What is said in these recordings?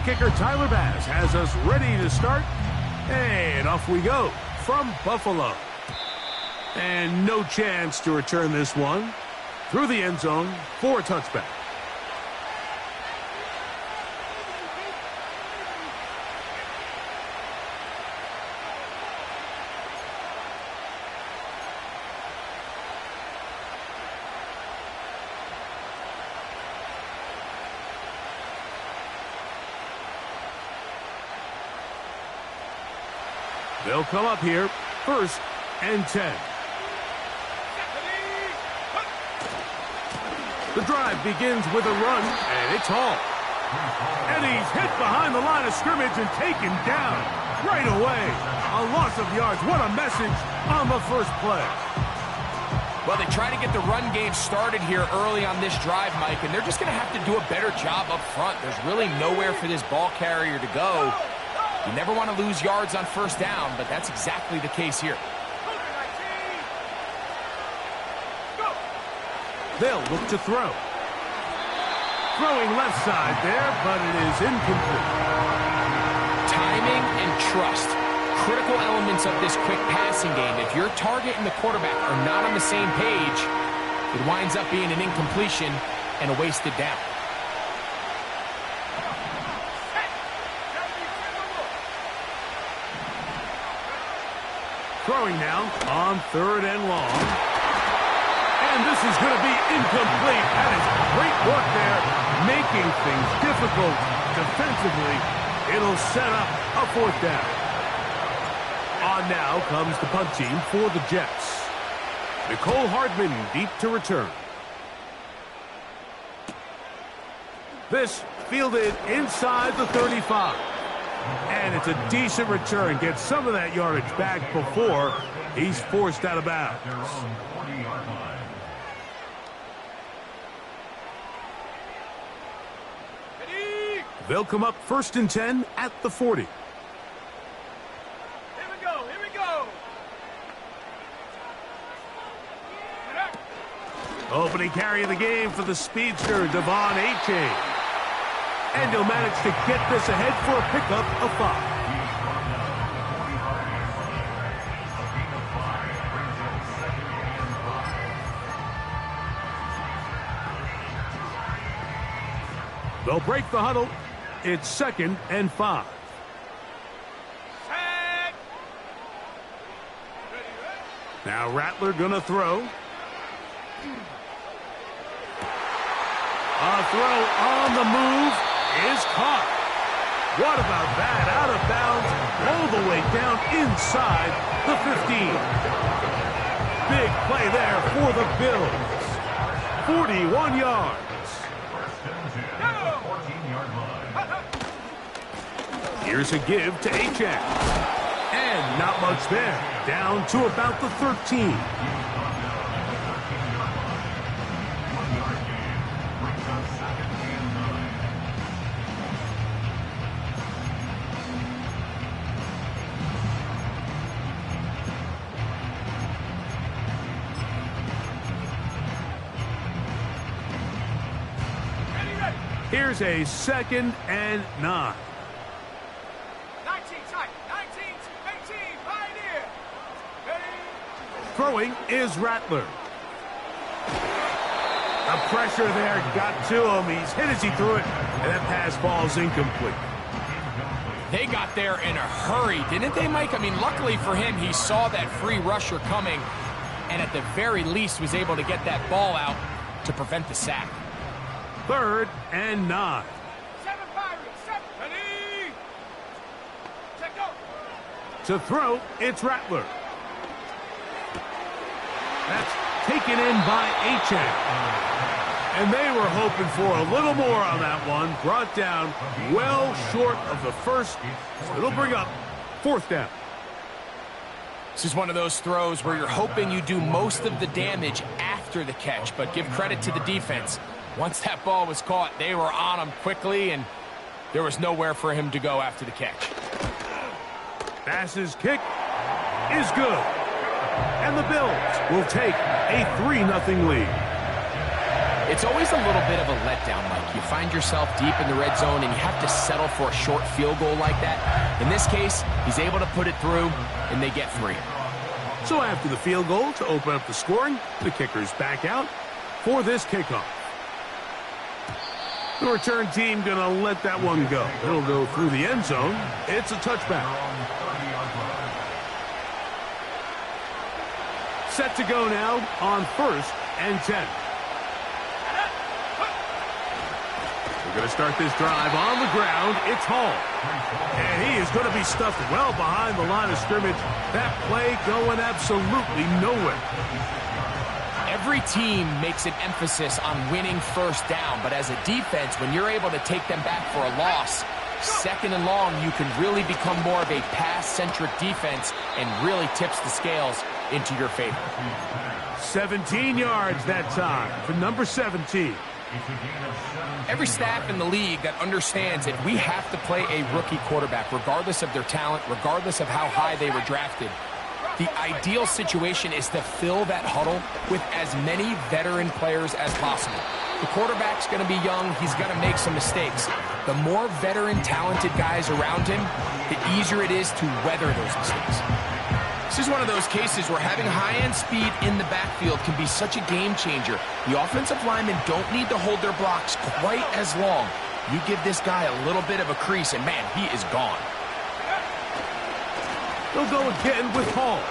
kicker Tyler Bass has us ready to start. And off we go from Buffalo. And no chance to return this one through the end zone for a touchback. They'll come up here, 1st and 10. The drive begins with a run, and it's Hall. And he's hit behind the line of scrimmage and taken down right away. A loss of yards. What a message on the first play. Well, they try to get the run game started here early on this drive, Mike, and they're just going to have to do a better job up front. There's really nowhere for this ball carrier to go. You never want to lose yards on 1st down, but that's exactly the case here. They'll look to throw. Throwing left side there, but it is incomplete. Timing and trust. Critical elements of this quick passing game. If your target and the quarterback are not on the same page, it winds up being an incompletion and a wasted down. Throwing now on 3rd and long. And this is going to be incomplete. That is great work there, making things difficult defensively. It'll set up a 4th down. On now comes the punt team for the Jets. Nicole Hardman deep to return. This fielded inside the 35. And it's a decent return. Gets some of that yardage back before he's forced out of bounds. They'll come up 1st and 10 at the 40. Here we go, here we go. Opening carry of the game for the speedster, Devon Achane. And he'll manage to get this ahead for a pickup of 5. They'll break the huddle. It's 2nd and 5. Now Rattler gonna throw. A throw on the move is caught. What about that? Out of bounds, all the way down inside the 15. Big play there for the Bills. 41 yards. Here's a give to Achane. And not much there. Down to about the 13. Here's a 2nd and 9. 19 tight, 19, 18, Pioneer. Throwing is Rattler. The pressure there got to him. He's hit as he threw it, and that pass falls incomplete. They got there in a hurry, didn't they, Mike? I mean, luckily for him, he saw that free rusher coming, and at the very least was able to get that ball out to prevent the sack. 3rd and 9. 7 Pirates, 7. Ready. Check go. To throw, it's Rattler. That's taken in by Achane. And they were hoping for a little more on that one. Brought down well short of the first. So it'll bring up 4th down. This is one of those throws where you're hoping you do most of the damage after the catch, but give credit to the defense. Once that ball was caught, they were on him quickly, and there was nowhere for him to go after the catch. Bass's kick is good. And the Bills will take a 3-0 lead. It's always a little bit of a letdown, Mike. You find yourself deep in the red zone, and you have to settle for a short field goal like that. In this case, he's able to put it through, and they get 3. So after the field goal to open up the scoring, the kicker's back out for this kickoff. The return team going to let that one go. It'll go through the end zone. It's a touchback. Set to go now on 1st and 10. We're going to start this drive on the ground. It's Hall. And he is going to be stuffed well behind the line of scrimmage. That play going absolutely nowhere. Every team makes an emphasis on winning first down, but as a defense, when you're able to take them back for a loss, 2nd and long, you can really become more of a pass-centric defense and really tips the scales into your favor. 17 yards that time for number 17. Every staff in the league that understands that we have to play a rookie quarterback, regardless of their talent, regardless of how high they were drafted. The ideal situation is to fill that huddle with as many veteran players as possible. The quarterback's going to be young. He's going to make some mistakes. The more veteran, talented guys around him, the easier it is to weather those mistakes. This is one of those cases where having high-end speed in the backfield can be such a game changer. The offensive linemen don't need to hold their blocks quite as long. You give this guy a little bit of a crease, and man, he is gone. He'll go again with Hall.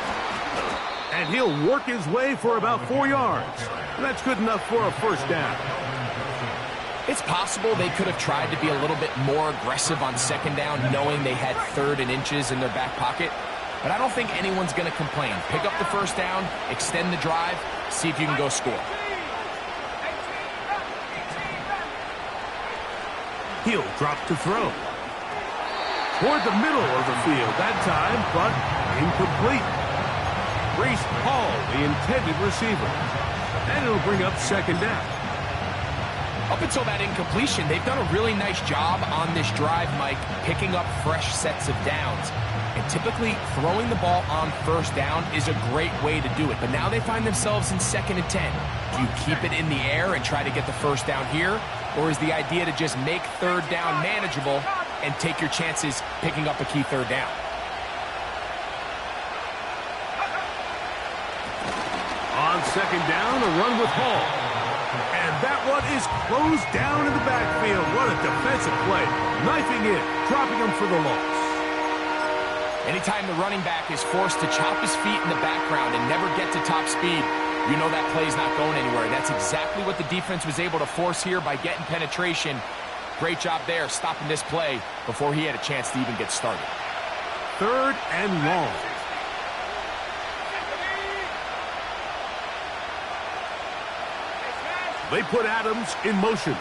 And he'll work his way for about 4 yards. And that's good enough for a first down. It's possible they could have tried to be a little bit more aggressive on 2nd down, knowing they had 3rd and inches in their back pocket. But I don't think anyone's going to complain. Pick up the first down, extend the drive, see if you can go score. He'll drop to throw. Toward the middle of the field that time, but incomplete. Breece Hall, the intended receiver. And it'll bring up 2nd down. Up until that incompletion, they've done a really nice job on this drive, Mike, picking up fresh sets of downs. And typically, throwing the ball on 1st down is a great way to do it. But now they find themselves in 2nd and 10. Do you keep it in the air and try to get the first down here? Or is the idea to just make 3rd down manageable and take your chances picking up a key 3rd down? On 2nd down, a run with Hall. And that one is closed down in the backfield. What a defensive play. Knifing in, dropping him for the loss. Anytime the running back is forced to chop his feet in the background and never get to top speed, you know that play's not going anywhere. That's exactly what the defense was able to force here by getting penetration. Great job there, stopping this play before he had a chance to even get started. 3rd and long. They put Adams in motion.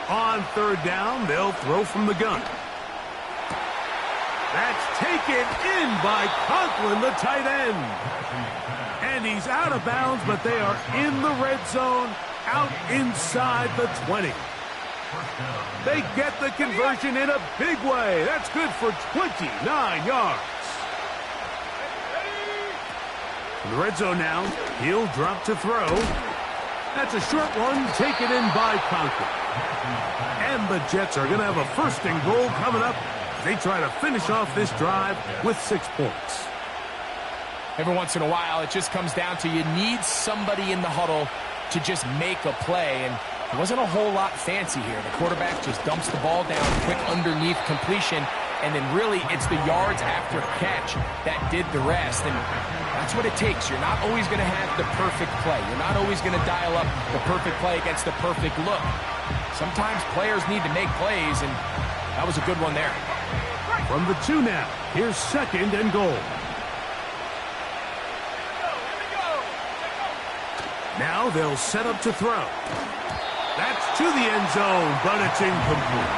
On 3rd down, they'll throw from the gun. That's taken in by Conklin, the tight end. And he's out of bounds, but they are in the red zone, out inside the 20. They get the conversion in a big way. That's good for 29 yards. In the red zone now, he'll drop to throw. That's a short one taken in by Conklin. And the Jets are going to have a 1st and goal coming up. They try to finish off this drive with 6 points. Every once in a while, it just comes down to you need somebody in the huddle to just make a play. And it wasn't a whole lot fancy here. The quarterback just dumps the ball down, quick underneath completion. And then really, it's the yards after catch that did the rest. And that's what it takes. You're not always going to have the perfect play. You're not always going to dial up the perfect play against the perfect look. Sometimes players need to make plays, and that was a good one there. From the 2 now, here's 2nd and goal. Now they'll set up to throw. That's to the end zone, but it's incomplete.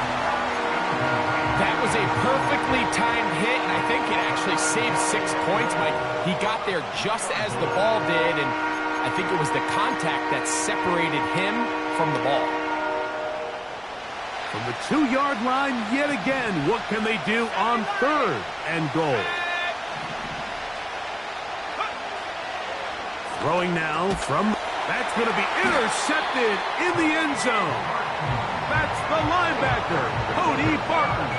That was a perfectly timed hit, and I think it actually saved 6 points, Mike. He got there just as the ball did, and I think it was the contact that separated him from the ball. From the 2-yard line yet again, what can they do on 3rd and goal? Throwing now from... That's going to be intercepted in the end zone. That's the linebacker, Cody Barton.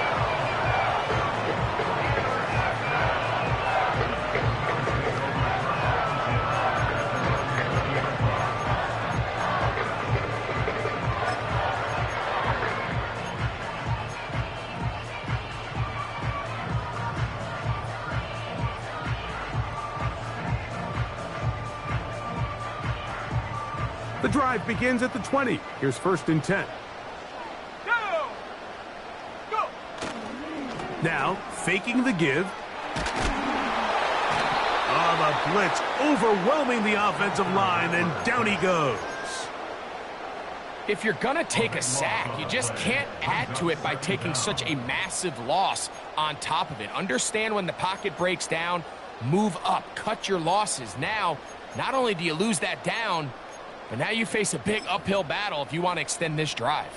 The drive begins at the 20. Here's 1st and 10. Go! Now, faking the give. Oh, the blitz overwhelming the offensive line, and down he goes. If you're going to take a sack, you just can't add to it by taking such a massive loss on top of it. Understand when the pocket breaks down, move up, cut your losses. Now, not only do you lose that down, but now you face a big uphill battle if you want to extend this drive.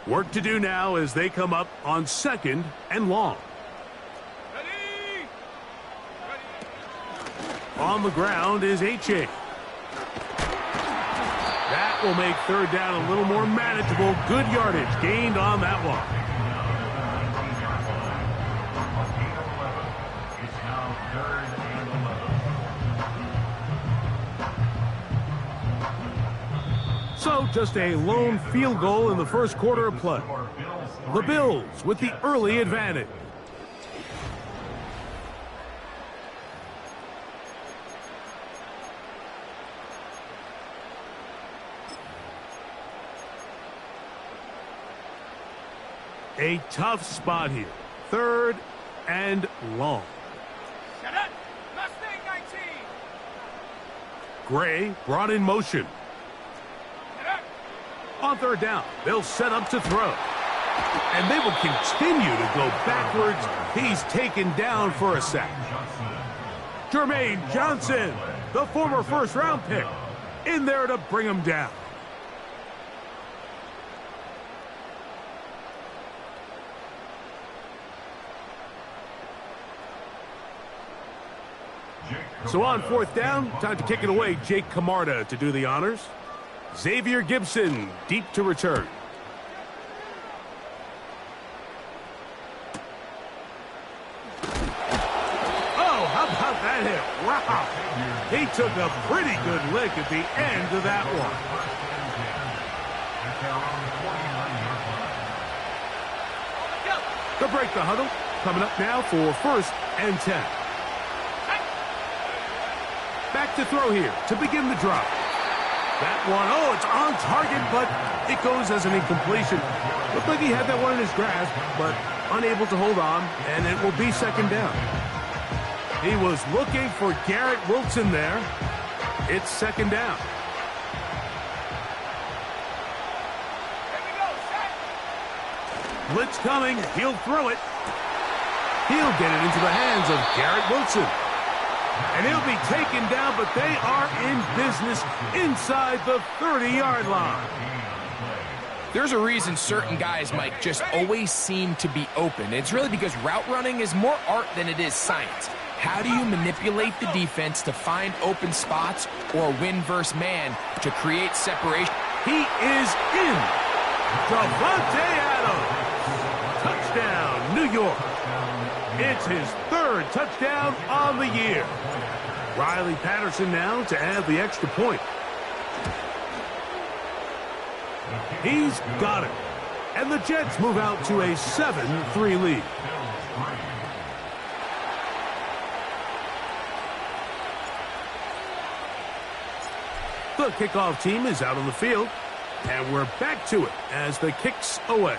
Work to do now as they come up on 2nd and long. Ready? On the ground is H.A. That will make 3rd down a little more manageable. Good yardage gained on that one. So, just a lone field goal in the 1st quarter of play. The Bills with the early advantage. A tough spot here. 3rd and long. Shut up! Mustang 19! Gray brought in motion. On 3rd down, they'll set up to throw. And they will continue to go backwards. He's taken down for a sack. Jermaine Johnson, the former 1st-round pick, in there to bring him down. So on 4th down, time to kick it away. Jake Camarda to do the honors. Xavier Gibson, deep to return. Oh, how about that hit? Wow. He took a pretty good lick at the end of that one. They'll break the huddle. Coming up now for 1st and 10. Back to throw here to begin the drive. That one, oh, it's on target, but it goes as an incompletion. Looked like he had that one in his grasp, but unable to hold on, and it will be 2nd down. He was looking for Garrett Wilson there. It's 2nd down. Here we go, set! Blitz coming, he'll throw it. He'll get it into the hands of Garrett Wilson. And he'll be taken down, but they are in business inside the 30-yard line. There's a reason certain guys, Mike, just always seem to be open. It's really because route running is more art than it is science. How do you manipulate the defense to find open spots or win versus man to create separation? He is in. Davante Adams. Touchdown, New York. It's his 3rd touchdown on the year. Riley Patterson now to add the extra point. He's got it. And the Jets move out to a 7-3 lead. The kickoff team is out on the field. And we're back to it as the kick's away.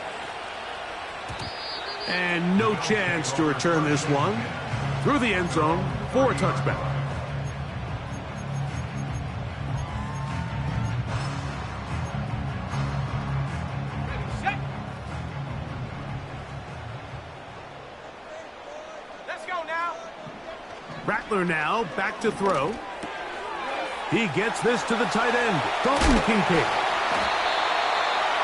And no chance to return this one through the end zone for a touchback. Ready, set! Let's go now! Rattler now back to throw. He gets this to the tight end, Dalton Kincaid.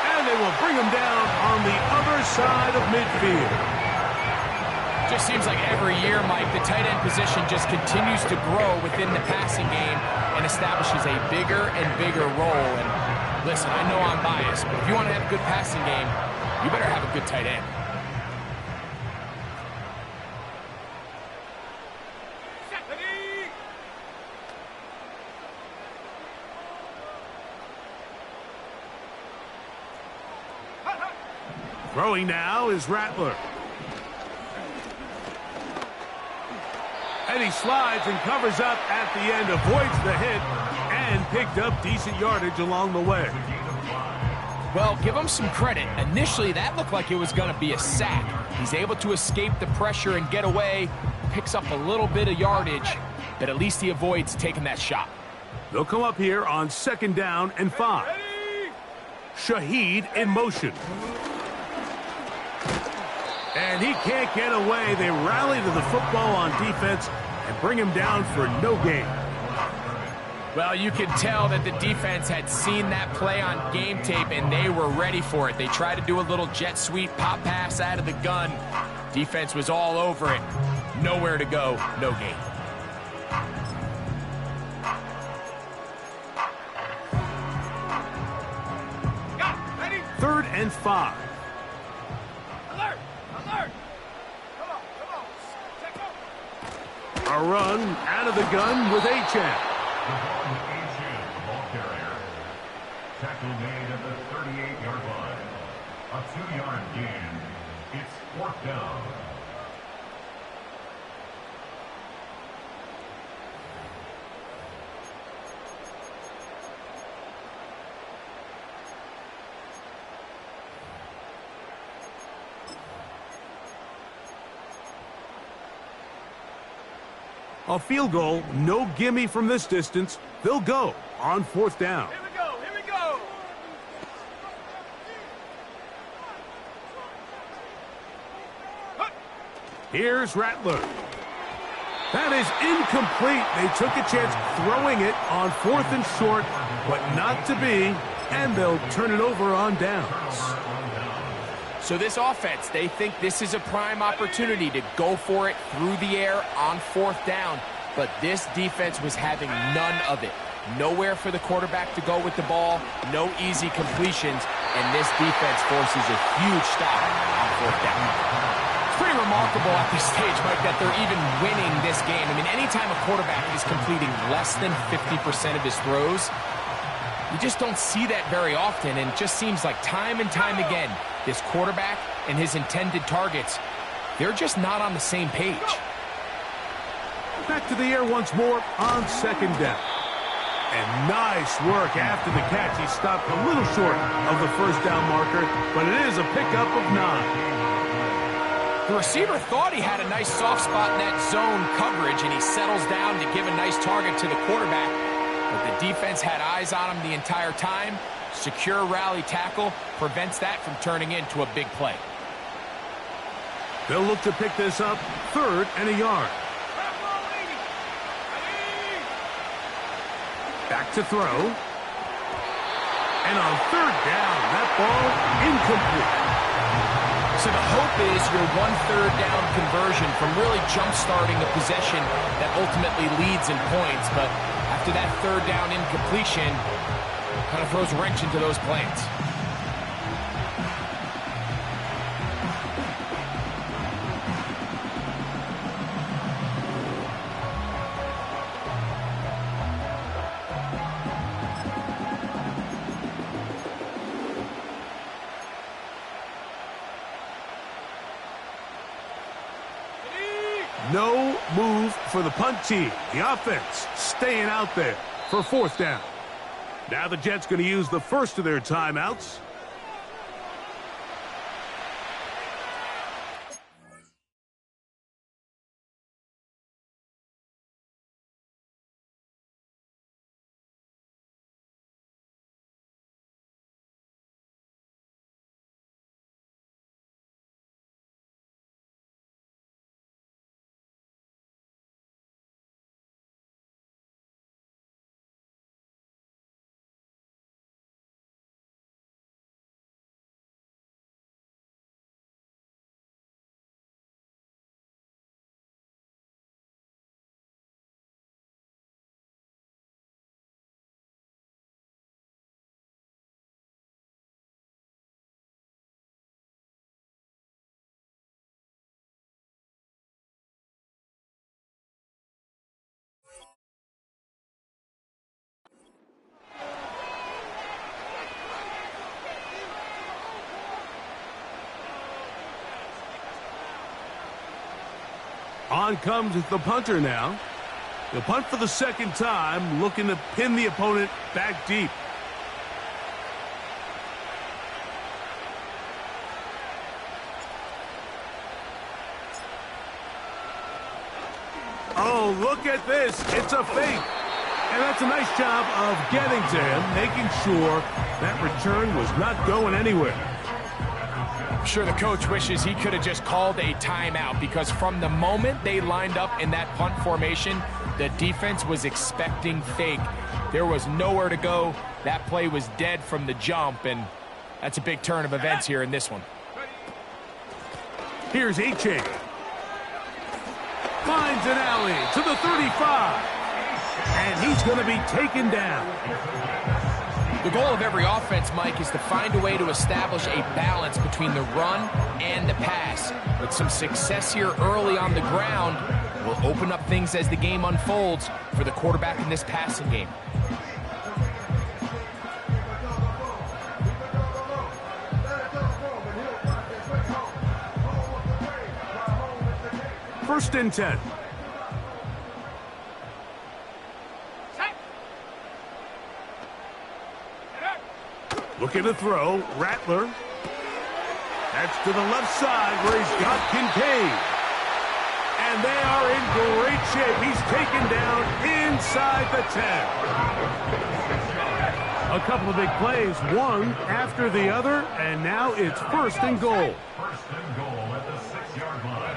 And they will bring him down on the other side of midfield. Just seems like every year, Mike, the tight end position just continues to grow within the passing game and establishes a bigger and bigger role. And listen, I know I'm biased, but if you want to have a good passing game, you better have a good tight end. Throwing now is Rattler. And he slides and covers up at the end, avoids the hit, and picked up decent yardage along the way. Well, give him some credit. Initially, that looked like it was going to be a sack. He's able to escape the pressure and get away, picks up a little bit of yardage, but at least he avoids taking that shot. They'll come up here on 2nd down and 5. Shaheed in motion. And he can't get away. They rally to the football on defense and bring him down for no gain. Well, you could tell that the defense had seen that play on game tape, and they were ready for it. They tried to do a little jet sweep pop pass out of the gun. Defense was all over it. Nowhere to go, no gain. Ready? 3rd and 5. Alert! Alert! Come on. Take over. A run out of the gun with Achane. Ball carrier. Tackle made at the 38-yard line. A 2-yard gain. It's 4th down. A field goal, no gimme from this distance. They'll go on 4th down. Here we go. Here we go. Here's Rattler. That is incomplete. They took a chance throwing it on 4th and short, but not to be, and they'll turn it over on downs. So this offense, they think this is a prime opportunity to go for it through the air on 4th down. But this defense was having none of it. Nowhere for the quarterback to go with the ball, no easy completions, and this defense forces a huge stop on 4th down. It's pretty remarkable at this stage, Mike, that they're even winning this game. I mean, anytime a quarterback is completing less than 50% of his throws, you just don't see that very often, and it just seems like time and time again, this quarterback and his intended targets, they're just not on the same page. Back to the air once more on 2nd down. And nice work after the catch. He stopped a little short of the 1st down marker, but it is a pickup of 9. The receiver thought he had a nice soft spot in that zone coverage, and he settles down to give a nice target to the quarterback. But the defense had eyes on him the entire time. Secure rally tackle prevents that from turning into a big play. They'll look to pick this up 3rd and a yard. Back to throw. And on 3rd down, that ball incomplete. So the hope is your 1/3 down conversion from really jump-starting a possession that ultimately leads in points. But after that 3rd down incompletion, kind of throws a wrench into those plans. No move for the punt team. The offense staying out there for 4th down. Now the Jets going to use the first of their timeouts. On comes the punter now. He'll punt for the second time, looking to pin the opponent back deep. Oh, look at this. It's a fake. And that's a nice job of getting to him, making sure that return was not going anywhere. I'm sure the coach wishes he could have just called a timeout, because from the moment they lined up in that punt formation, the defense was expecting fake. There was nowhere to go. That play was dead from the jump, and that's a big turn of events here in this one. Here's H.A. Finds an alley to the 35. And he's going to be taken down. The goal of every offense, Mike, is to find a way to establish a balance between the run and the pass. With some success here early on the ground, will open up things as the game unfolds for the quarterback in this passing game. First and 10. Looking to throw, Rattler. That's to the left side where he's got Kincaid. And they are in great shape. He's taken down inside the 10. A couple of big plays, one after the other, and now it's first and goal. First and goal at the 6-yard line.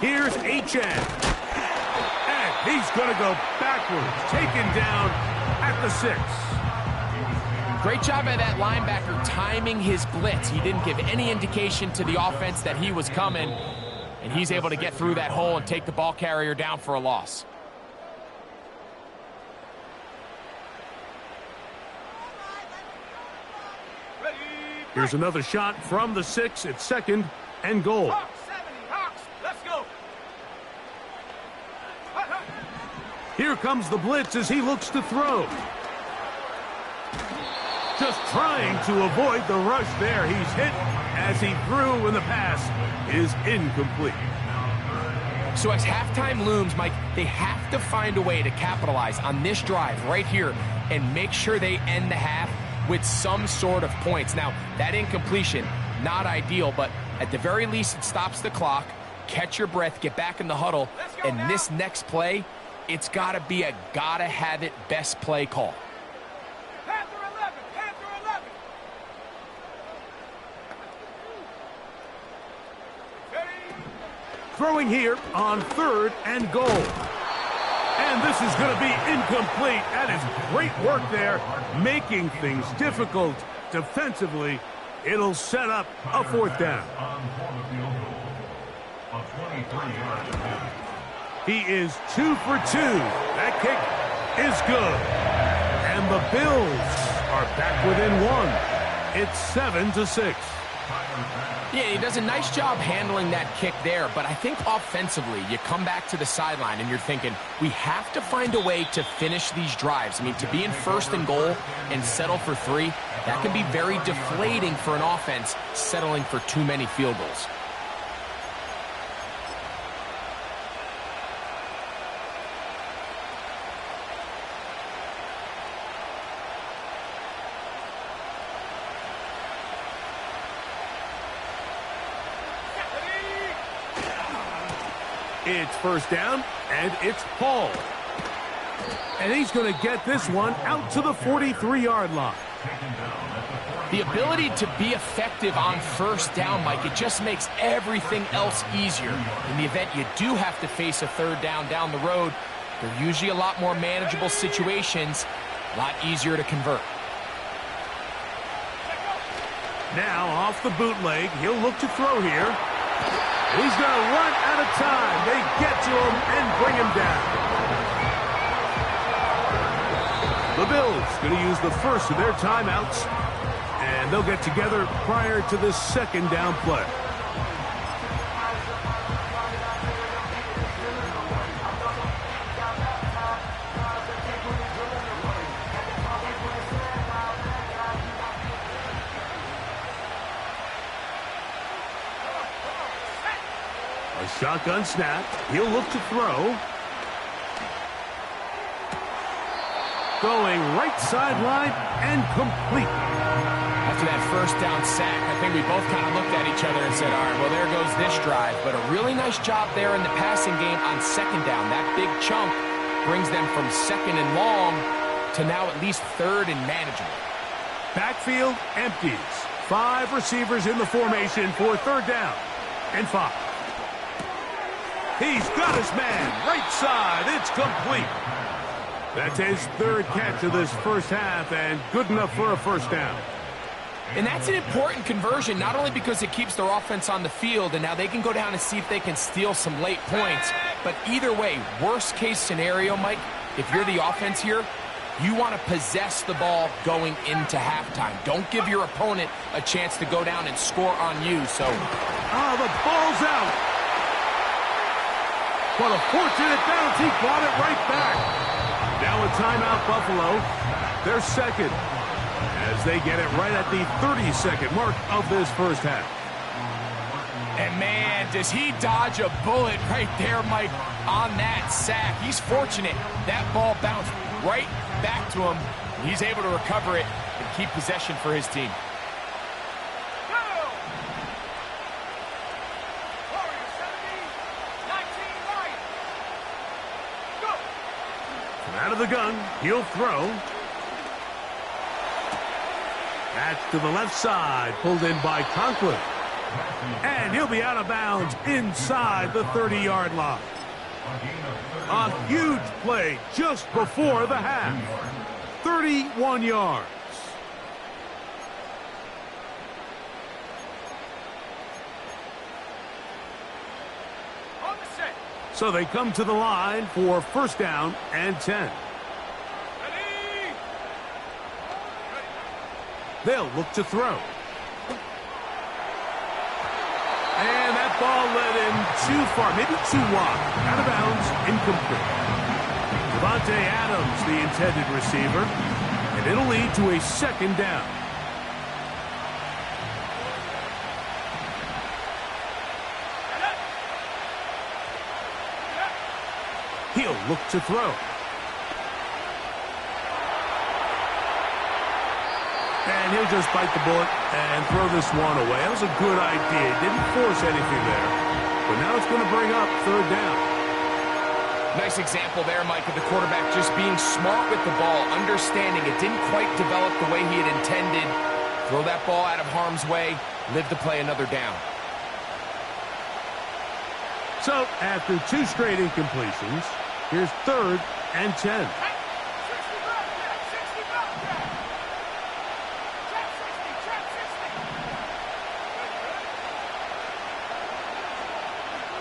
Here's H.N. And he's going to go backwards, taken down at the 6. Great job by that linebacker timing his blitz. He didn't give any indication to the offense that he was coming, and he's able to get through that hole and take the ball carrier down for a loss. Here's another shot from the 6. It's second and goal. Hawks, 70, Hawks, let's go. Here comes the blitz as he looks to throw. Just trying to avoid the rush there. He's hit as he threw, and the pass is incomplete. So as halftime looms, Mike, they have to find a way to capitalize on this drive right here and make sure they end the half with some sort of points. Now, that incompletion, not ideal, but at the very least, it stops the clock. Catch your breath, get back in the huddle, and this next play, it's got to be a gotta-have-it best play call. Throwing here on third and goal. And this is going to be incomplete. That is great work there, making things difficult defensively. It'll set up a fourth down. He is 2 for 2. That kick is good. And the Bills are back within 1. It's 7-6. Yeah, he does a nice job handling that kick there, but I think offensively, you come back to the sideline and you're thinking, we have to find a way to finish these drives. I mean, to be in first and goal and settle for 3, that can be very deflating for an offense settling for too many field goals. It's first down, and it's Paul. And he's going to get this one out to the 43-yard line. The ability to be effective on first down, Mike, it just makes everything else easier. In the event you do have to face a third down the road, they're usually a lot more manageable situations, a lot easier to convert. Now off the bootleg, he'll look to throw here. He's going to run out of time. They get to him and bring him down. The Bills going to use the first of their timeouts, and they'll get together prior to this second down play. A shotgun snap. He'll look to throw. Going right sideline and complete. After that first down sack, I think we both kind of looked at each other and said, all right, well, there goes this drive. But a really nice job there in the passing game on second down. That big chunk brings them from second and long to now at least third and manageable. Backfield empties. 5 receivers in the formation for third down and 5. He's got his man. Right side. It's complete. That's his third catch of this first half and good enough for a first down. And that's an important conversion, not only because it keeps their offense on the field and now they can go down and see if they can steal some late points, but either way, worst case scenario, Mike, if you're the offense here, you want to possess the ball going into halftime. Don't give your opponent a chance to go down and score on you. So, the ball's out. But a fortunate bounce, he brought it right back. Now a timeout, Buffalo. They're second as they get it right at the 30-second mark of this first half. And man, does he dodge a bullet right there, Mike, on that sack. He's fortunate that ball bounced right back to him. He's able to recover it and keep possession for his team. Out of the gun, he'll throw. That's to the left side, pulled in by Conklin. And he'll be out of bounds inside the 30-yard line. A huge play just before the half. 31 yards. So they come to the line for first down and 10. They'll look to throw. And that ball led him too far, maybe too wide. Out of bounds, incomplete. Devontae Adams, the intended receiver. And it'll lead to a second down. He'll look to throw. And he'll just bite the bullet and throw this one away. That was a good idea. Didn't force anything there. But now it's going to bring up third down. Nice example there, Mike, of the quarterback just being smart with the ball, understanding it didn't quite develop the way he had intended. Throw that ball out of harm's way, live to play another down. So, after 2 straight incompletions, here's third and 10.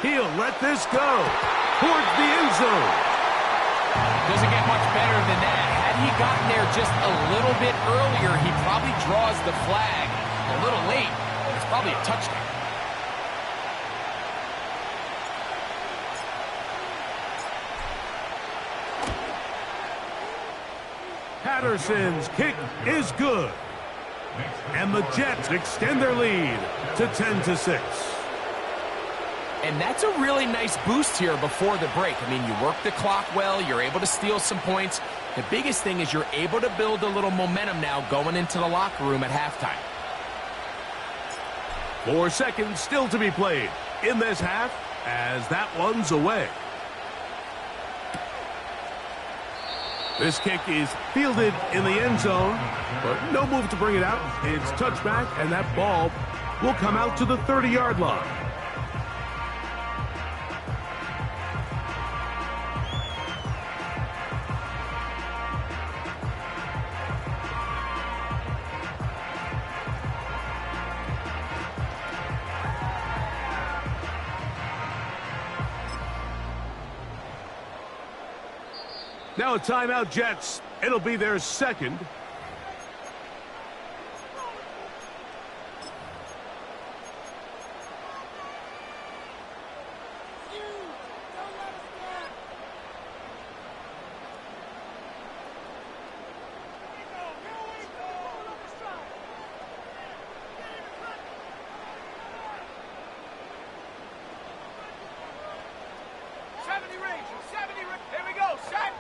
He'll let this go towards the end zone. Doesn't get much better than that. Had he gotten there just a little bit earlier, he probably draws the flag a little late. It's probably a touchdown. Patterson's kick is good. And the Jets extend their lead to 10-6. And that's a really nice boost here before the break. I mean, you work the clock well. You're able to steal some points. The biggest thing is you're able to build a little momentum now going into the locker room at halftime. 4 seconds still to be played in this half as that one's away. This kick is fielded in the end zone, but no move to bring it out. It's touchback, and that ball will come out to the 30-yard line. Now a timeout, Jets. It'll be their second. range. 70 range. Here we go. Set.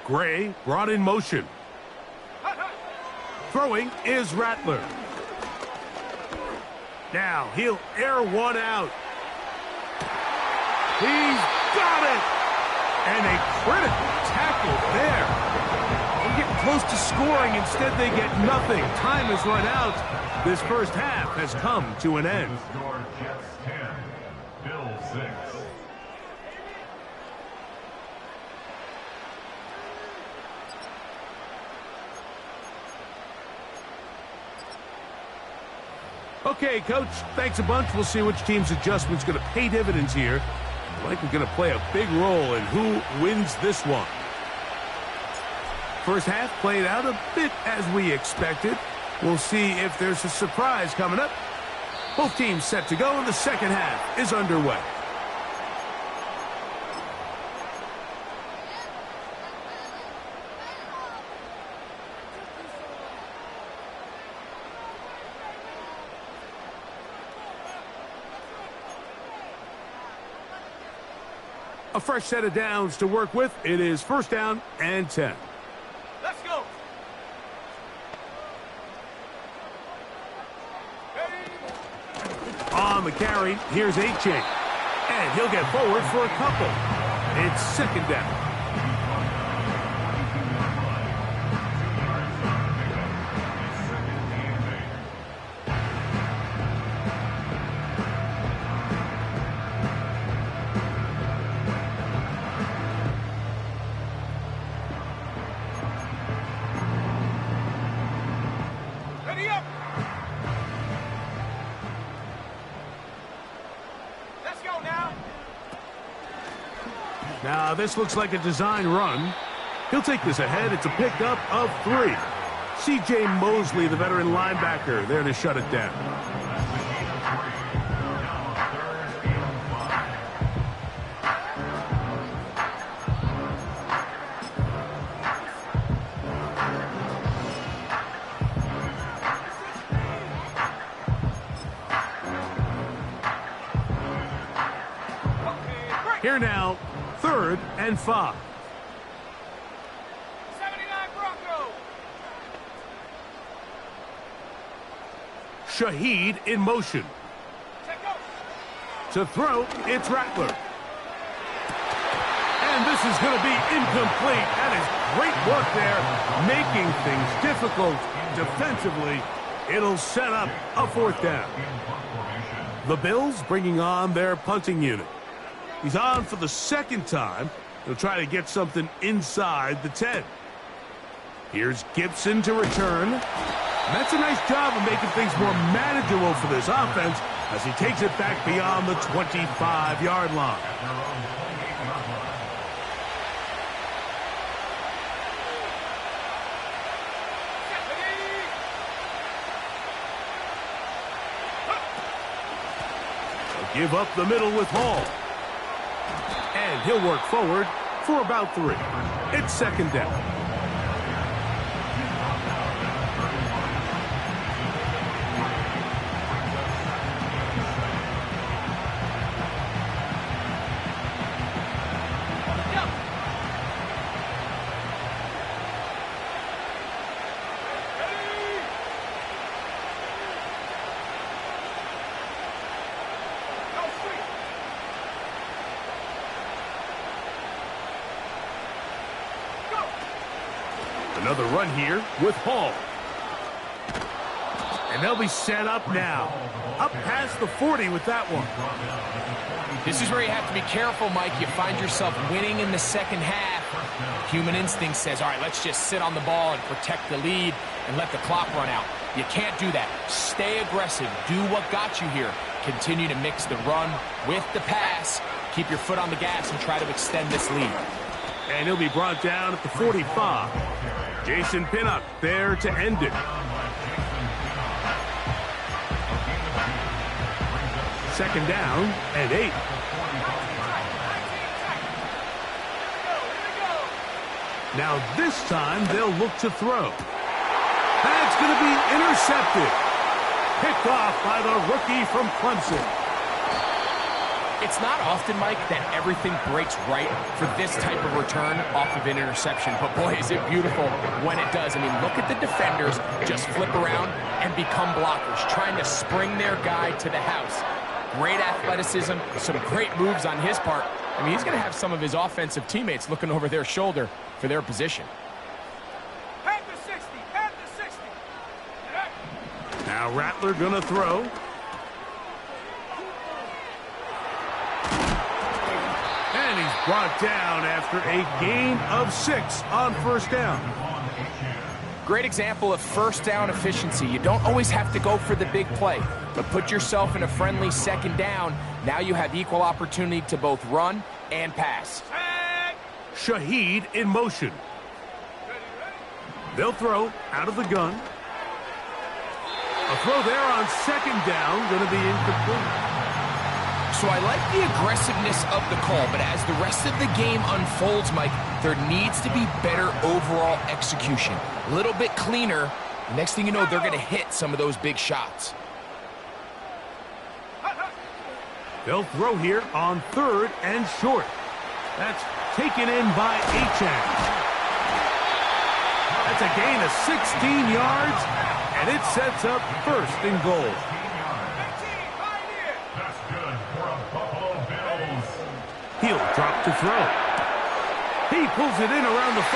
Gray brought in motion. Throwing is Rattler. Now he'll air one out. He's got it! And a critical tackle there. They get close to scoring. Instead, they get nothing. Time has run out. This first half has come to an end. Score Jets 10, Bills 6. Okay, Coach, thanks a bunch. We'll see which team's adjustment's going to pay dividends here. Likely going to play a big role in who wins this one. First half played out a bit as we expected. We'll see if there's a surprise coming up. Both teams set to go, and the second half is underway. A fresh set of downs to work with. It is first down and 10. Let's go. On the carry, here's Achane. And he'll get forward for a couple. It's second down. Ready up. Let's go now. Now, this looks like a design run. He'll take this ahead. It's a pickup of 3. C.J. Mosley, the veteran linebacker, there to shut it down. Here now, 3rd and 5. 79 Bronco. Shaheed in motion. Check go. To throw, it's Rattler. And this is going to be incomplete. That is great work there, making things difficult defensively. It'll set up a 4th down. The Bills bringing on their punting unit. He's on for the second time. He'll try to get something inside the 10. Here's Gibson to return. And that's a nice job of making things more manageable for this offense as he takes it back beyond the 25-yard line. They'll give up the middle with Hall. And he'll work forward for about 3. It's second down. Another run here with Hall. And they'll be set up now. Up past the 40 with that one. This is where you have to be careful, Mike. You find yourself winning in the second half. Human instinct says, all right, let's just sit on the ball and protect the lead and let the clock run out. You can't do that. Stay aggressive. Do what got you here. Continue to mix the run with the pass. Keep your foot on the gas and try to extend this lead. And he'll be brought down at the 45. Jason Pinnock there to end it. Second down and 8. Now this time they'll look to throw. That's going to be intercepted. Picked off by the rookie from Clemson. It's not often, Mike, that everything breaks right for this type of return off of an interception. But boy, is it beautiful when it does. I mean, look at the defenders just flip around and become blockers, trying to spring their guy to the house. Great athleticism, some great moves on his part. I mean, he's going to have some of his offensive teammates looking over their shoulder for their position. Head to 60, head to 60. Now Rattler going to throw. And he's brought down after a gain of 6 on first down. Great example of first down efficiency. You don't always have to go for the big play, but put yourself in a friendly second down. Now you have equal opportunity to both run and pass. Shaheed in motion. They'll throw out of the gun. A throw there on second down, going to be incomplete. So I like the aggressiveness of the call, but as the rest of the game unfolds, Mike, there needs to be better overall execution. A little bit cleaner. Next thing you know, they're going to hit some of those big shots. They'll throw here on third and short. That's taken in by Achane. That's a gain of 16 yards, and it sets up first and goal. He'll drop to throw. He pulls it in around the 5.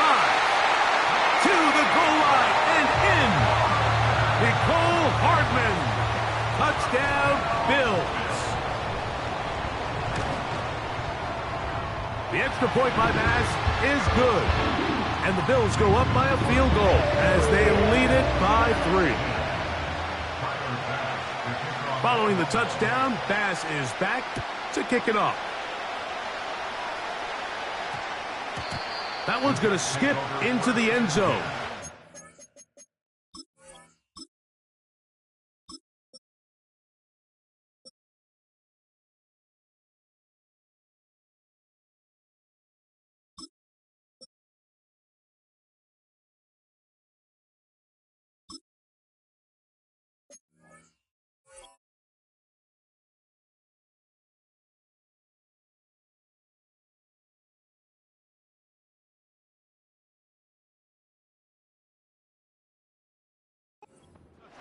To the goal line and in. Nicole Hardman. Touchdown, Bills. The extra point by Bass is good. And the Bills go up by a field goal as they lead it by 3. Following the touchdown, Bass is back to kick it off. That one's going to skip into the end zone.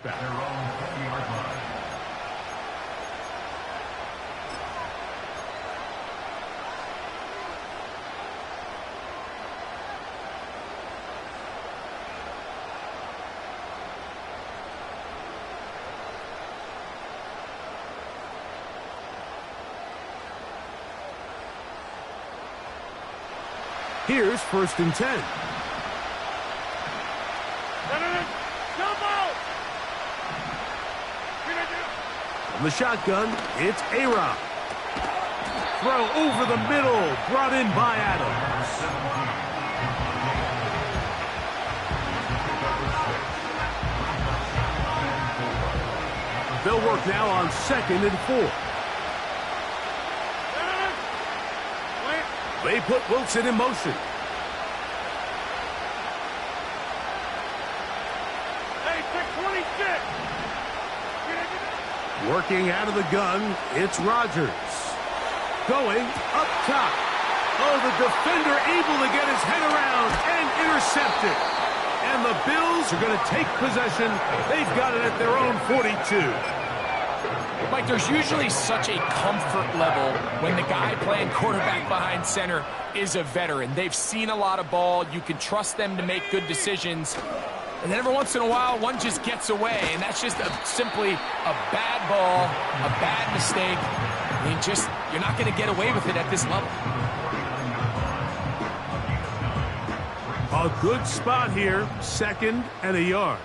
Their own 50-yard line. Here's first and 10. From the shotgun, it's A-Rob. Throw over the middle, brought in by Adams. They'll work now on second and 4. They put Wilson in motion. Working out of the gun, it's Rodgers. Going up top. Oh, the defender able to get his head around and intercept it. And the Bills are going to take possession. They've got it at their own 42. Mike, there's usually such a comfort level when the guy playing quarterback behind center is a veteran. They've seen a lot of ball. You can trust them to make good decisions. And then every once in a while, one just gets away, and that's just simply a bad ball, a bad mistake. I mean, you're not going to get away with it at this level. A good spot here, second and a yard.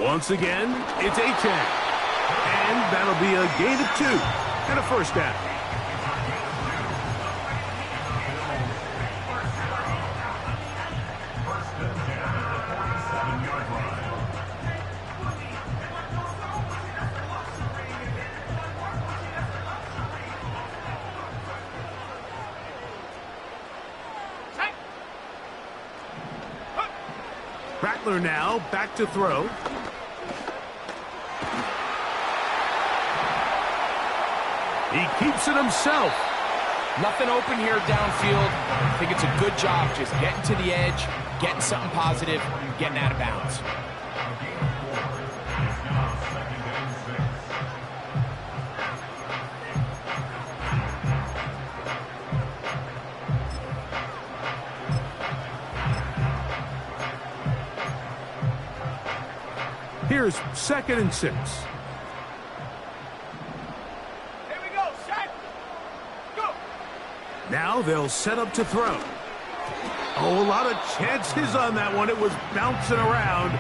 Once again, it's Achane. And that'll be a gain of 2 and a first down. Rattler now back to throw. He keeps it himself. Nothing open here downfield. I think it's a good job just getting to the edge, getting something positive, getting out of bounds. Here's 2nd and 6. Here we go. Set. Go. Now they'll set up to throw. Oh, a lot of chances on that one. It was bouncing around,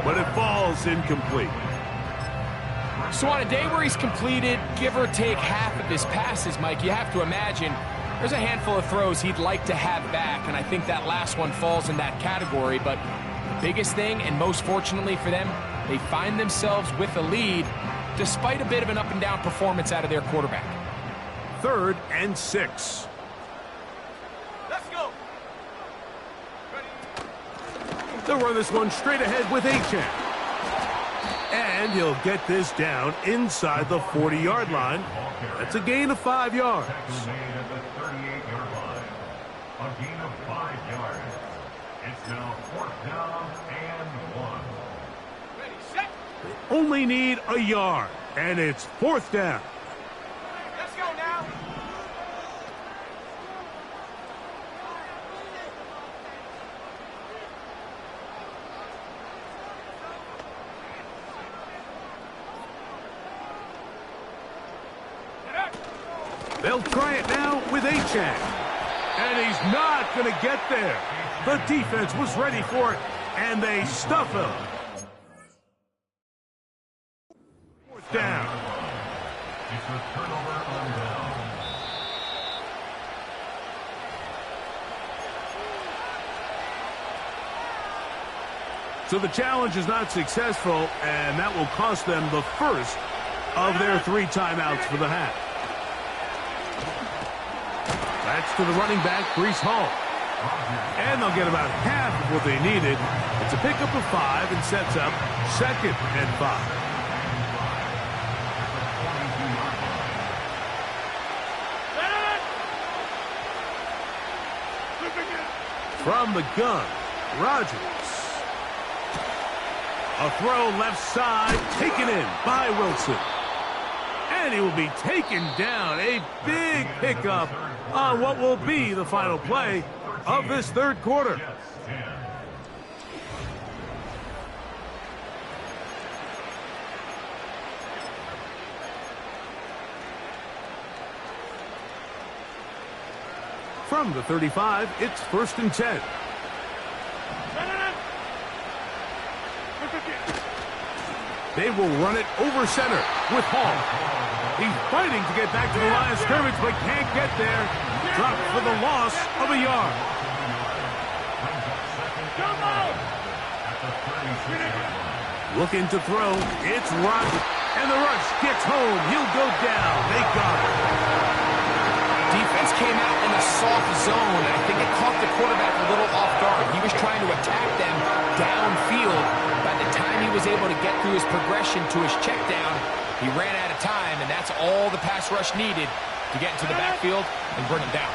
but it falls incomplete. So on a day where he's completed, give or take half of his passes, Mike, you have to imagine there's a handful of throws he'd like to have back, and I think that last one falls in that category. But the biggest thing, and most fortunately for them, they find themselves with a lead despite a bit of an up-and-down performance out of their quarterback. 3rd and 6. Let's go. They'll run this one straight ahead with Achane. And he'll get this down inside the 40-yard line. That's a gain of 5 yards. Made at the 38-yard line. A gain of 5 yards. It's now 4th down and 1. Ready, set. They only need a yard, and it's 4th down. Let's go now. They'll try it now with Achane. And he's not going to get there. The defense was ready for it, and they stuff him. 4th down. It's a turnover on down. So the challenge is not successful, and that will cost them the first of their 3 timeouts for the half. That's to the running back, Breece Hall. And they'll get about half of what they needed. It's a pickup of 5 and sets up 2nd and 5. From the gun, Rodgers. A throw left side, taken in by Wilson. And he will be taken down. A big pickup on what will be the final play of this 3rd quarter. From the 35, it's 1st and 10. They will run it over center with Hall. He's fighting to get back to the line of scrimmage, but can't get there. Dropped for the loss of a yard. Looking to throw. It's Rodgers. And the rush gets home. He'll go down. They got it. Defense came out in a soft zone, and I think it caught the quarterback a little off guard. He was trying to attack them downfield. By the time he was able to get through his progression to his check down, he ran out of time, and that's all the pass rush needed to get into the backfield and bring him down.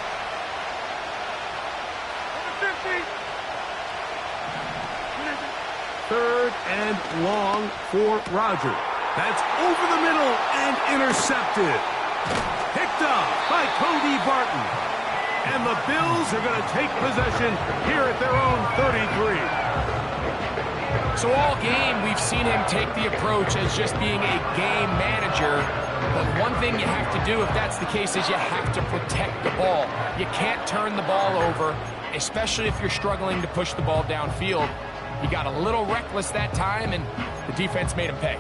Third and long for Rodgers. That's over the middle and intercepted. Picked up by Cody Barton. And the Bills are going to take possession here at their own 33. So all game, we've seen him take the approach as just being a game manager. But one thing you have to do, if that's the case, is you have to protect the ball. You can't turn the ball over, especially if you're struggling to push the ball downfield. He got a little reckless that time, and the defense made him pay.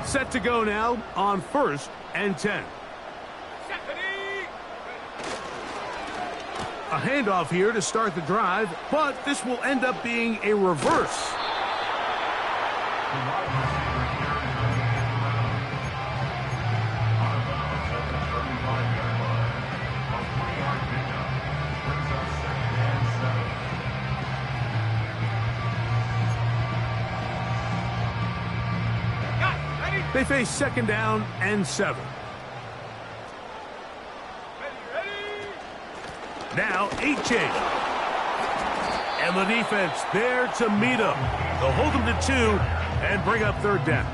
Set to go now on 1st and 10. A handoff here to start the drive, but this will end up being a reverse. They face second down and 7. Ready? Now 8 change. And the defense there to meet them. They'll hold them to 2 and bring up third down.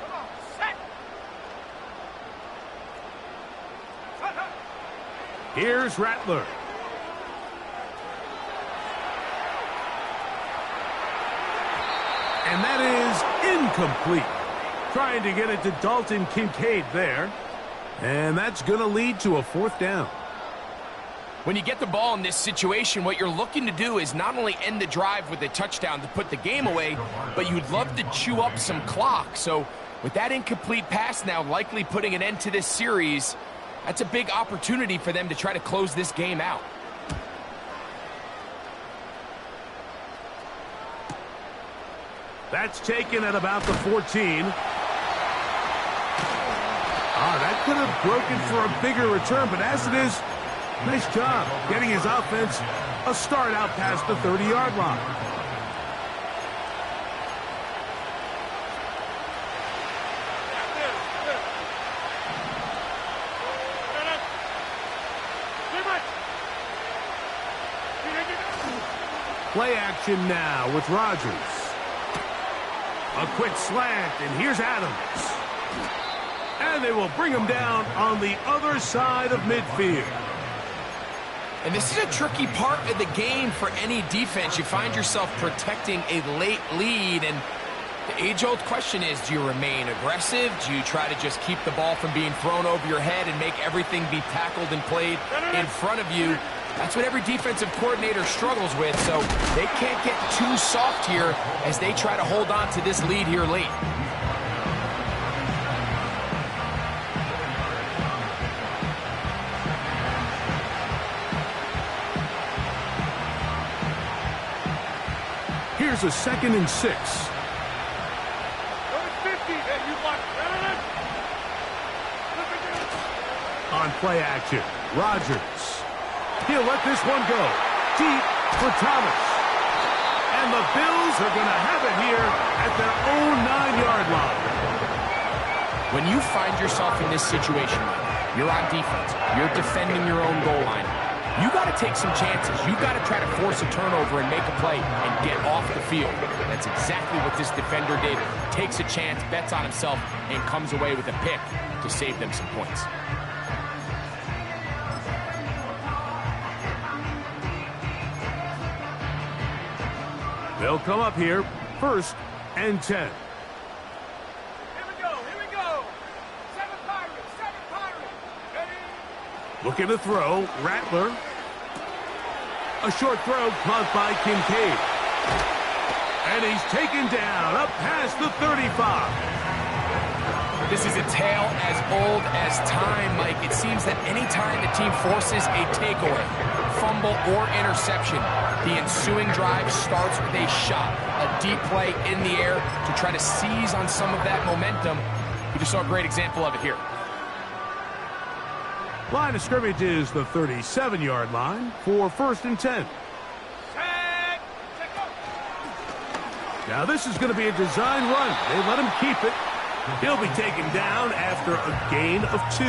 Come on, set! Here's Rattler. And that is incomplete. Trying to get it to Dalton Kincaid there. And that's going to lead to a 4th down. When you get the ball in this situation, what you're looking to do is not only end the drive with a touchdown to put the game away, but you'd love to chew up some clock. So with that incomplete pass now likely putting an end to this series, that's a big opportunity for them to try to close this game out. That's taken at about the 14. That could have broken for a bigger return, but as it is, nice job getting his offense a start out past the 30-yard line. Play action now with Rodgers. A quick slant, and here's Adams. And they will bring him down on the other side of midfield. And this is a tricky part of the game for any defense. You find yourself protecting a late lead, and the age-old question is, do you remain aggressive? Do you try to just keep the ball from being thrown over your head and make everything be tackled and played in front of you? That's what every defensive coordinator struggles with, so they can't get too soft here as they try to hold on to this lead here late. Here's a 2nd and 6. Number 50, and you want On play action, Rodgers. He'll let this one go. Deep for Thomas. And the Bills are going to have it here at their own 9-yard line. When you find yourself in this situation, you're on defense, you're defending your own goal line, you got to take some chances. You got to try to force a turnover and make a play and get off the field. That's exactly what this defender did. Takes a chance, bets on himself, and comes away with a pick to save them some points. They'll come up here, 1st and 10. Here we go. 7 Pirates. Ready? Looking to throw, Rattler. A short throw caught by Kincaid. And he's taken down up past the 35. This is a tale as old as time, Mike. It seems that any time the team forces a takeaway, fumble, or interception, the ensuing drive starts with a shot, a deep play in the air to try to seize on some of that momentum. We just saw a great example of it here. Line of scrimmage is the 37-yard line for 1st and 10. Set, go. Now this is going to be a design run. They let him keep it. He'll be taken down after a gain of 2.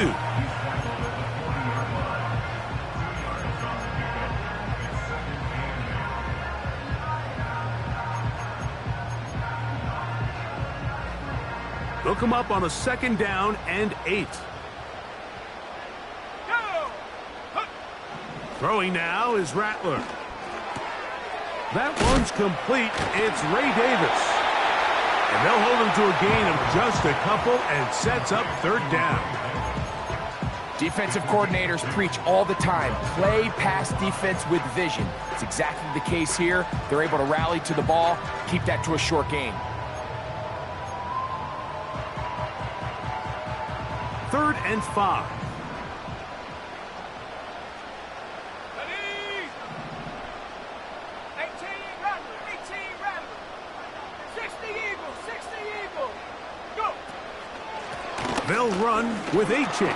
They'll come up on a 2nd down and 8. Throwing now is Rattler. That one's complete. It's Ray Davis. And they'll hold him to a gain of just a couple and sets up 3rd down. Defensive coordinators preach all the time, play pass defense with vision. It's exactly the case here. They're able to rally to the ball, keep that to a short gain. 3rd and 5. They'll run with Achane.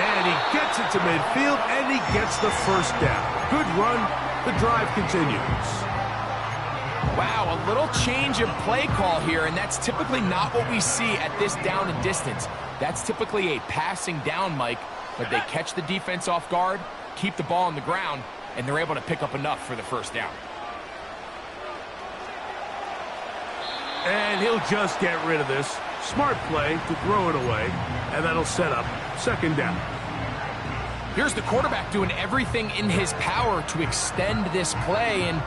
And he gets it to midfield, and he gets the first down. Good run. The drive continues. Wow, a little change of play call here, and that's typically not what we see at this down and distance. That's typically a passing down, Mike, but they catch the defense off guard, keep the ball on the ground, and they're able to pick up enough for the first down. And he'll just get rid of this. Smart play to throw it away, and that'll set up second down. Here's the quarterback doing everything in his power to extend this play, and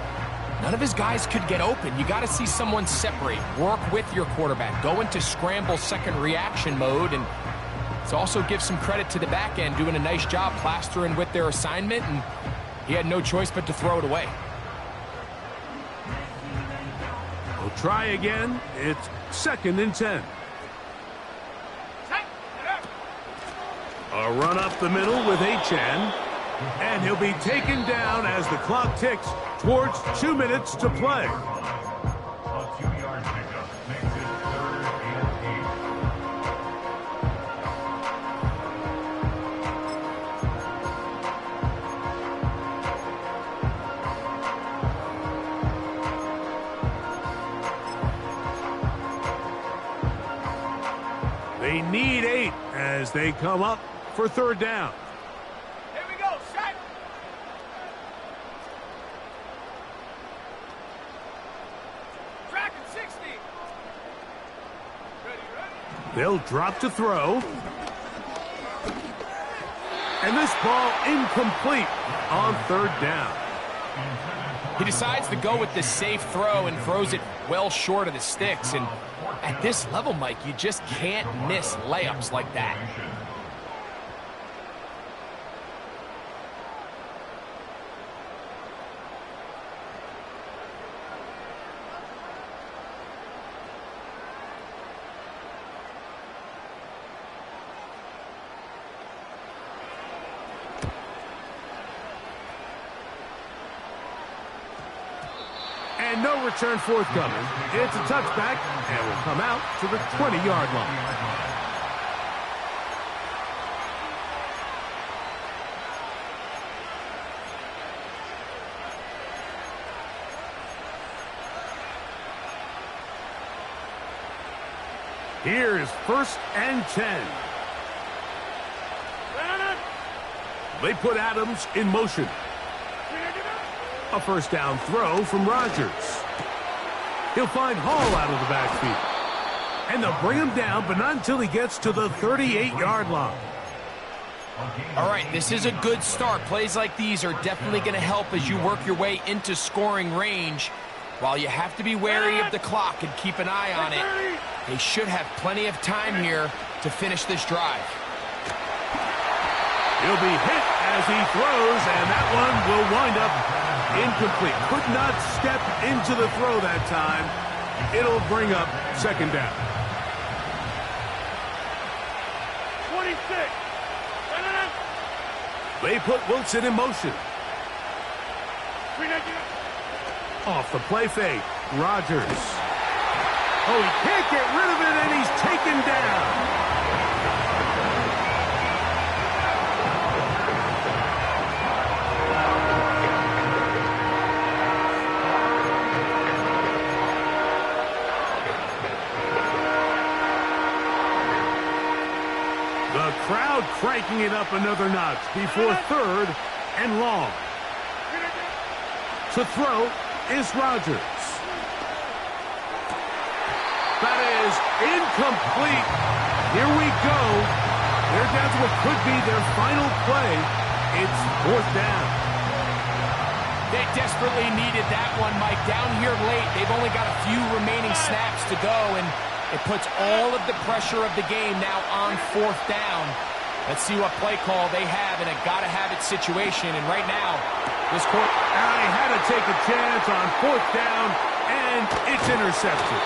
none of his guys could get open. You got to see someone separate, work with your quarterback, go into scramble second reaction mode, and let's also give some credit to the back end doing a nice job plastering with their assignment, and he had no choice but to throw it away. We'll try again. It's 2nd and 10. A run up the middle with Achane. And he'll be taken down as the clock ticks towards 2 minutes to play. A 2-yard pickup makes it 3rd and 8. They need 8 as they come up for 3rd down. Here we go, set. Track at 60. Ready. They'll drop to throw. And this ball incomplete on 3rd down. He decides to go with the safe throw and throws it well short of the sticks, and at this level, Mike, you just can't miss layups like that. And no return forthcoming. It's a touchback and will come out to the 20-yard line. Here's 1st and 10. They put Adams in motion. A first down throw from Rodgers. He'll find Hall out of the backfield. And they'll bring him down, but not until he gets to the 38-yard line. All right, this is a good start. Plays like these are definitely going to help as you work your way into scoring range. While you have to be wary of the clock and keep an eye on it, they should have plenty of time here to finish this drive. He'll be hit as he throws, and that one will wind up incomplete. Could not step into the throw that time. It'll bring up second down. 26. They put Wilson in motion. Off the play fake, Rodgers. Oh, he can't get rid of it, and he's taken down. The crowd cranking it up another notch before 3rd and long. To throw is Rodgers. That is incomplete. Here we go. They're down to what could be their final play. It's 4th down. They desperately needed that one, Mike. Down here late, they've only got a few remaining snaps to go, and it puts all of the pressure of the game now on 4th down. Let's see what play call they have in a gotta-have-it situation. And right now, this quarter... I had to take a chance on 4th down, and it's intercepted.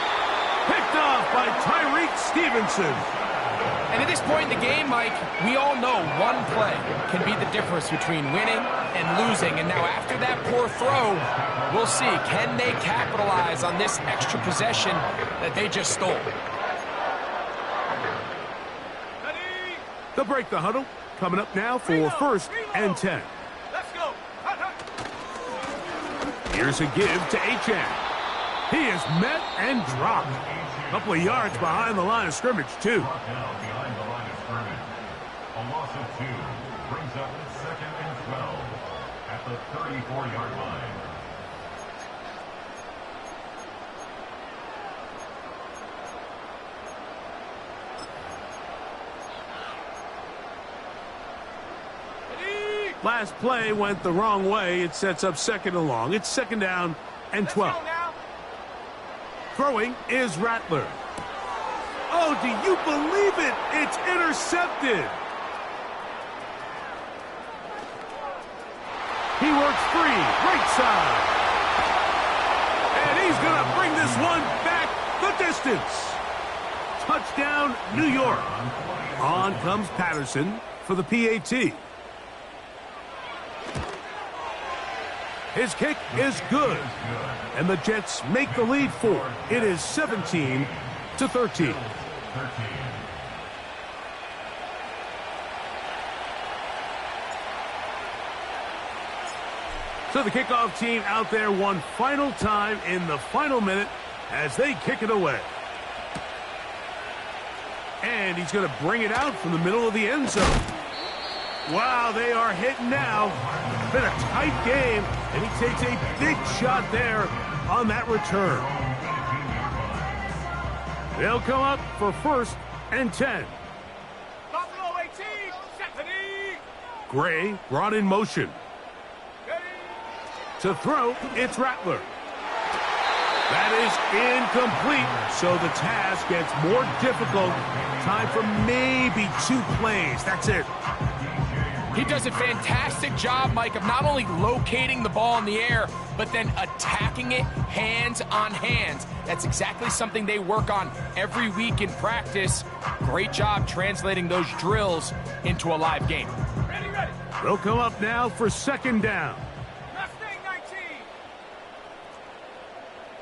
Picked off by Tyreek Stevenson. And at this point in the game, Mike, we all know one play can be the difference between winning and losing. And now after that poor throw, we'll see, can they capitalize on this extra possession that they just stole? They'll break the huddle. Coming up now for first and 10. Let's go. Hut, hut. Here's a give to Achane. He is met and dropped. A couple of yards behind the line of scrimmage, too. Brought down behind the line of scrimmage. A loss of 2 brings up 2nd and 12 at the 34-yard line. Last play went the wrong way. It sets up 2nd and long. It's 2nd down and 12. Let's go now. Throwing is Rattler. Oh, do you believe it? It's intercepted. He works free, right side. And he's going to bring this one back the distance. Touchdown, New York. On comes Patterson for the PAT. His kick is good. And the Jets make the lead 4. It is 17-13. So the kickoff team out there one final time in the final minute as they kick it away. And he's going to bring it out from the middle of the end zone. Wow, they are hitting now. Been a tight game, and he takes a big shot there on that return. They'll come up for first and 10. Buffalo 18. Set the knee. Gray brought in motion. Ready. To throw, it's Rattler. That is incomplete, so the task gets more difficult. Time for maybe 2 plays. That's it. He does a fantastic job, Mike, of not only locating the ball in the air, but then attacking it hands on hands. That's exactly something they work on every week in practice. Great job translating those drills into a live game. Ready, ready. They'll come up now for 2nd down. Mustang 19.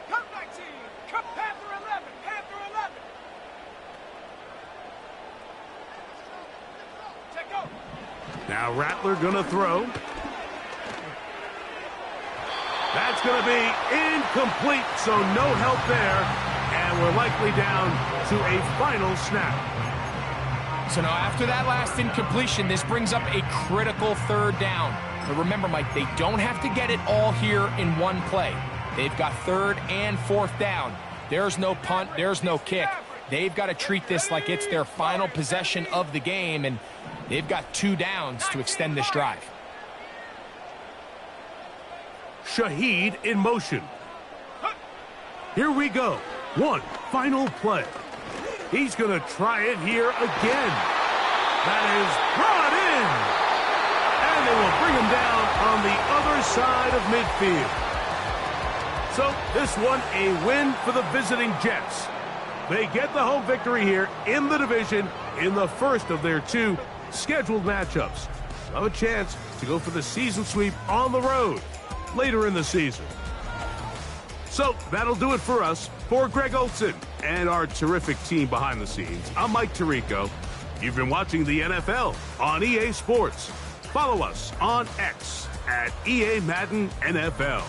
Come 19. Come Panther 11. Panther 11. Check go. Now Rattler gonna throw. That's gonna be incomplete, so no help there. And we're likely down to a final snap. So now after that last incompletion, this brings up a critical 3rd down. But remember, Mike, they don't have to get it all here in one play. They've got 3rd and 4th down. There's no punt, there's no kick. They've got to treat this like it's their final possession of the game, and they've got 2 downs to extend this drive. Shaheed in motion. Here we go. One final play. He's going to try it here again. That is brought in. And they will bring him down on the other side of midfield. So this one a win for the visiting Jets. They get the home victory here in the division in the first of their 2 scheduled matchups. They'll have a chance to go for the season sweep on the road later in the season. So that'll do it for us. For Greg Olsen and our terrific team behind the scenes, I'm Mike Tirico. You've been watching the NFL on EA Sports. Follow us on X at EA Madden NFL.